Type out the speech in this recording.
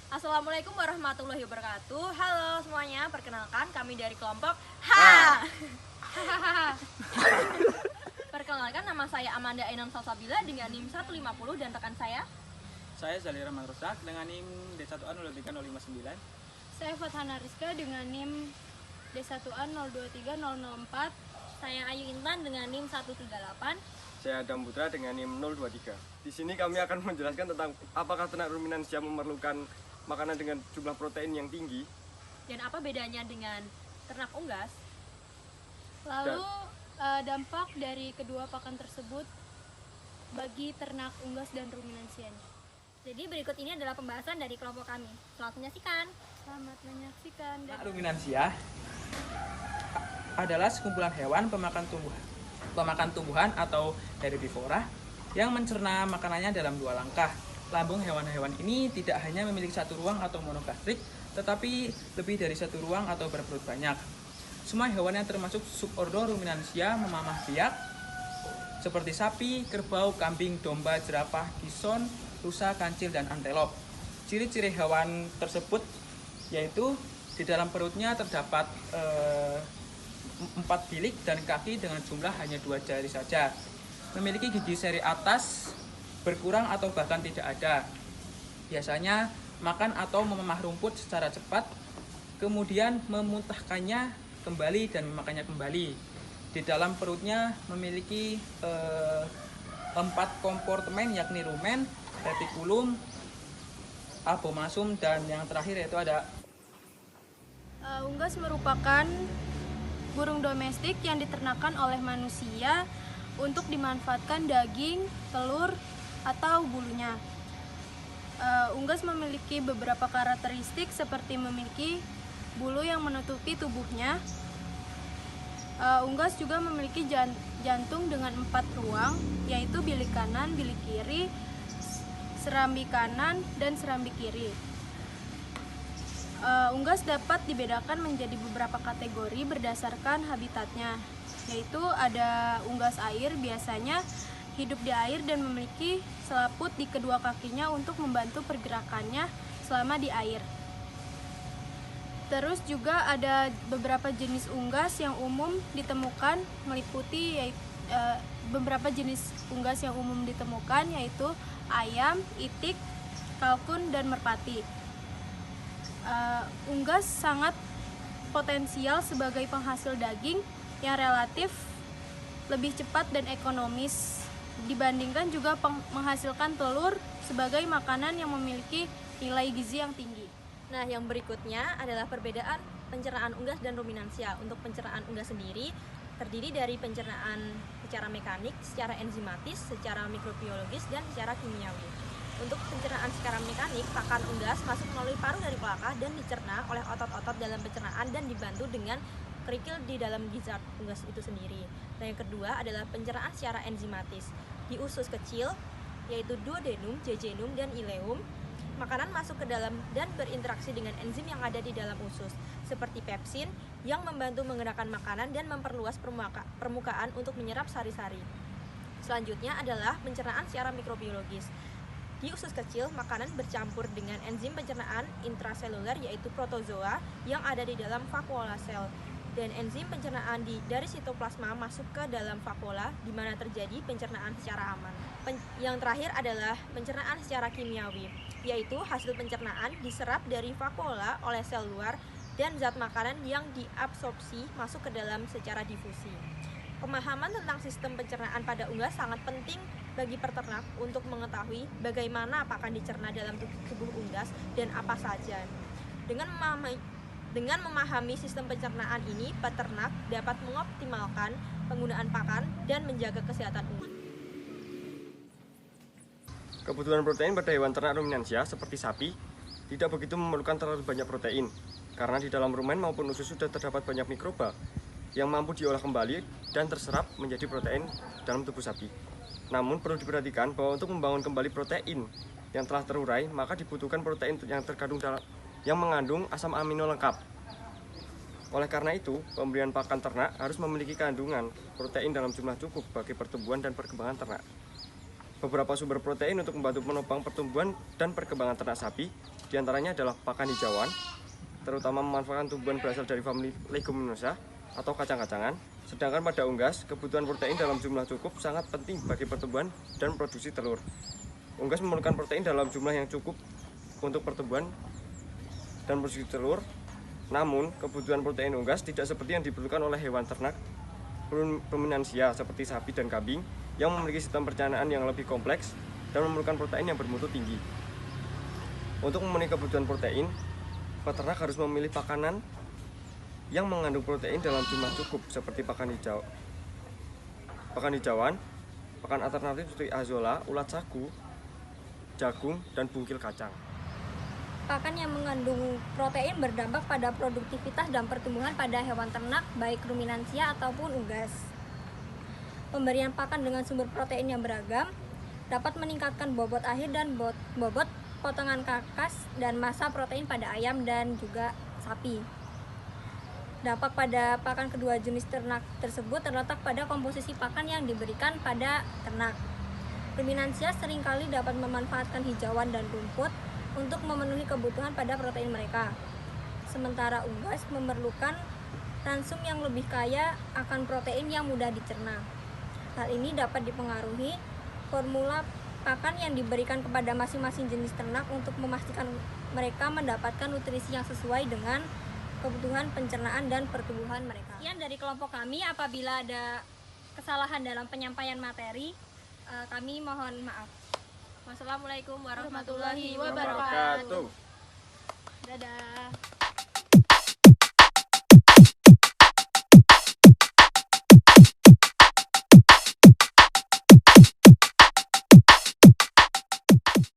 Assalamualaikum warahmatullahi wabarakatuh. Halo semuanya, perkenalkan kami dari kelompok H. Perkenalkan, nama saya Amanda Ainam Salsabila dengan NIM 150 dan rekan saya. Saya Zalira Manrusak dengan NIM D1A03059. Saya Fathana Rizka dengan NIM D1A023004. Saya Ayu Intan dengan NIM 138. Saya Adam Putra dengan NIM 023. Di sini kami akan menjelaskan tentang apakah ternak ruminansia memerlukan makanan dengan jumlah protein yang tinggi Dan apa bedanya dengan ternak unggas? Lalu dampak dari kedua pakan tersebut bagi ternak unggas dan ruminansianya. Jadi berikut ini adalah pembahasan dari kelompok kami. Selamat menyaksikan. Selamat menyaksikan. Ternak ruminansia adalah sekumpulan hewan pemakan tumbuhan atau herbivora yang mencerna makanannya dalam dua langkah. Lambung hewan-hewan ini tidak hanya memiliki satu ruang atau monogastrik, tetapi lebih dari satu ruang atau berperut banyak. Semua hewan yang termasuk subordor ruminansia memamah biak, seperti sapi, kerbau, kambing, domba, jerapah, bison, rusa, kancil, dan antelop. Ciri-ciri hewan tersebut yaitu di dalam perutnya terdapat 4 bilik dan kaki dengan jumlah hanya 2 jari saja. Memiliki gigi seri atas berkurang atau bahkan tidak ada. Biasanya makan atau memamah rumput secara cepat, kemudian memuntahkannya kembali dan memakannya kembali. Di dalam perutnya memiliki 4 kompartemen, yakni rumen, retikulum, abomasum, dan yang terakhir yaitu ada Unggas merupakan burung domestik yang diternakan oleh manusia untuk dimanfaatkan daging, telur, atau bulunya. Unggas memiliki beberapa karakteristik seperti memiliki bulu yang menutupi tubuhnya. Unggas juga memiliki jantung dengan 4 ruang, yaitu bilik kanan, bilik kiri, serambi kanan, dan serambi kiri. Unggas dapat dibedakan menjadi beberapa kategori berdasarkan habitatnya, yaitu ada unggas air, biasanya hidup di air dan memiliki selaput di kedua kakinya untuk membantu pergerakannya selama di air. Terus juga ada beberapa jenis unggas yang umum ditemukan, meliputi beberapa jenis unggas yang umum ditemukan yaitu ayam, itik, kalkun, dan merpati. Unggas sangat potensial sebagai penghasil daging yang relatif lebih cepat dan ekonomis dibandingkan juga menghasilkan telur sebagai makanan yang memiliki nilai gizi yang tinggi. Nah, yang berikutnya adalah perbedaan pencernaan unggas dan ruminansia. Untuk pencernaan unggas sendiri terdiri dari pencernaan secara mekanik, secara enzimatis, secara mikrobiologis, dan secara kimiawi. Untuk pencernaan secara mekanik, pakan unggas masuk melalui paruh dari pelakah dan dicerna oleh otot-otot dalam pencernaan dan dibantu dengan kerikil di dalam gizzard unggas itu sendiri. Dan yang kedua adalah pencernaan secara enzimatis. Di usus kecil, yaitu duodenum, jejunum, dan ileum, makanan masuk ke dalam dan berinteraksi dengan enzim yang ada di dalam usus, seperti pepsin yang membantu menggerakkan makanan dan memperluas permukaan untuk menyerap sari-sari. Selanjutnya adalah pencernaan secara mikrobiologis. Di usus kecil, makanan bercampur dengan enzim pencernaan intraseluler yaitu protozoa yang ada di dalam vakuola sel. Dan enzim pencernaan dari sitoplasma masuk ke dalam vakuola di mana terjadi pencernaan secara aman. Yang terakhir adalah pencernaan secara kimiawi, yaitu hasil pencernaan diserap dari vakuola oleh sel luar dan zat makanan yang diabsorpsi masuk ke dalam secara difusi. Pemahaman tentang sistem pencernaan pada unggas sangat penting bagi peternak untuk mengetahui bagaimana pakan dicerna dalam tubuh unggas dan apa saja. Dengan memahami sistem pencernaan ini, peternak dapat mengoptimalkan penggunaan pakan dan menjaga kesehatan unggas. Kebutuhan protein pada hewan ternak ruminansia seperti sapi tidak begitu memerlukan terlalu banyak protein karena di dalam rumen maupun usus sudah terdapat banyak mikroba yang mampu diolah kembali dan terserap menjadi protein dalam tubuh sapi. Namun perlu diperhatikan bahwa untuk membangun kembali protein yang telah terurai, maka dibutuhkan protein yang mengandung asam amino lengkap. Oleh karena itu, pemberian pakan ternak harus memiliki kandungan protein dalam jumlah cukup bagi pertumbuhan dan perkembangan ternak. Beberapa sumber protein untuk membantu menopang pertumbuhan dan perkembangan ternak sapi Di antaranya adalah pakan hijauan, terutama memanfaatkan tumbuhan berasal dari famili leguminosa atau kacang-kacangan. Sedangkan pada unggas, kebutuhan protein dalam jumlah cukup sangat penting bagi pertumbuhan dan produksi telur. Unggas memerlukan protein dalam jumlah yang cukup untuk pertumbuhan dan produksi telur. Namun, kebutuhan protein unggas tidak seperti yang diperlukan oleh hewan ternak ruminansia seperti sapi dan kambing yang memiliki sistem pencernaan yang lebih kompleks dan memerlukan protein yang bermutu tinggi. Untuk memenuhi kebutuhan protein, peternak harus memilih pakanan yang mengandung protein dalam jumlah cukup seperti pakan hijauan, pakan alternatif seperti azolla, ulat sagu, jagung, dan bungkil kacang. Pakan yang mengandung protein berdampak pada produktivitas dan pertumbuhan pada hewan ternak, baik ruminansia ataupun unggas. Pemberian pakan dengan sumber protein yang beragam dapat meningkatkan bobot akhir dan bobot potongan karkas dan massa protein pada ayam dan juga sapi. Dampak pada pakan kedua jenis ternak tersebut terletak pada komposisi pakan yang diberikan pada ternak. Ruminansia seringkali dapat memanfaatkan hijauan dan rumput untuk memenuhi kebutuhan pada protein mereka. Sementara unggas memerlukan ransum yang lebih kaya akan protein yang mudah dicerna. Hal ini dapat dipengaruhi formula pakan yang diberikan kepada masing-masing jenis ternak untuk memastikan mereka mendapatkan nutrisi yang sesuai dengan kebutuhan pencernaan dan pertumbuhan mereka. Sekian dari kelompok kami. Apabila ada kesalahan dalam penyampaian materi, kami mohon maaf. Wassalamualaikum warahmatullahi wabarakatuh. Wabarakatuh. Dadah.